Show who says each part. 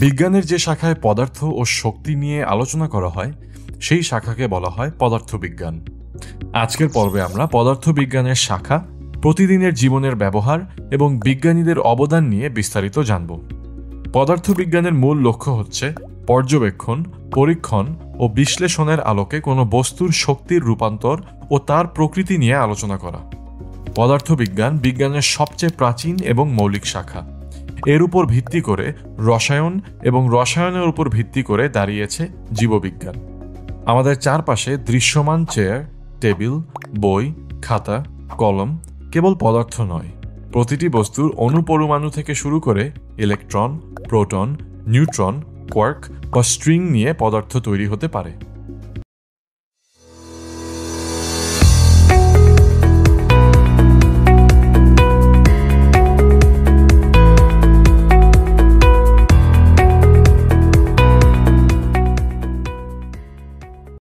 Speaker 1: বিজ্ঞানের যে শাখায় পদার্থ ও শক্তি নিয়ে আলোচনা করা হয় সেই শাখাকে বলা হয় পদার্থবিজ্ঞান। আজকের পর্বে আমরা পদার্থবিজ্ঞানের শাখা, প্রতিদিনের জীবনের ব্যবহার এবং বিজ্ঞানীদের অবদান নিয়ে বিস্তারিত জানব। পদার্থবিজ্ঞানের মূল লক্ষ্য হচ্ছে পর্যবেক্ষণ, পরীক্ষণ ও বিশ্লেষণের আলোকে কোনো বস্তুর শক্তির রূপান্তর ও তার প্রকৃতি নিয়ে আলোচনা করা। পদার্থবিজ্ঞান বিজ্ঞানের সবচেয়ে প্রাচীন এবং মৌলিক শাখা। এর উপর ভিত্তি করে রসায়ন এবং রসায়নের উপর ভিত্তি করে দাঁড়িয়েছে জীববিজ্ঞান। আমাদের চারপাশে দৃশ্যমান চেয়ার, টেবিল, বই, খাতা, কলম কেবল পদার্থ নয়, প্রতিটি বস্তুর অণুপরমাণু থেকে শুরু করে ইলেকট্রন, প্রোটন, নিউট্রন, কোয়ার্ক বা স্ট্রিং নিয়ে পদার্থ তৈরি হতে পারে।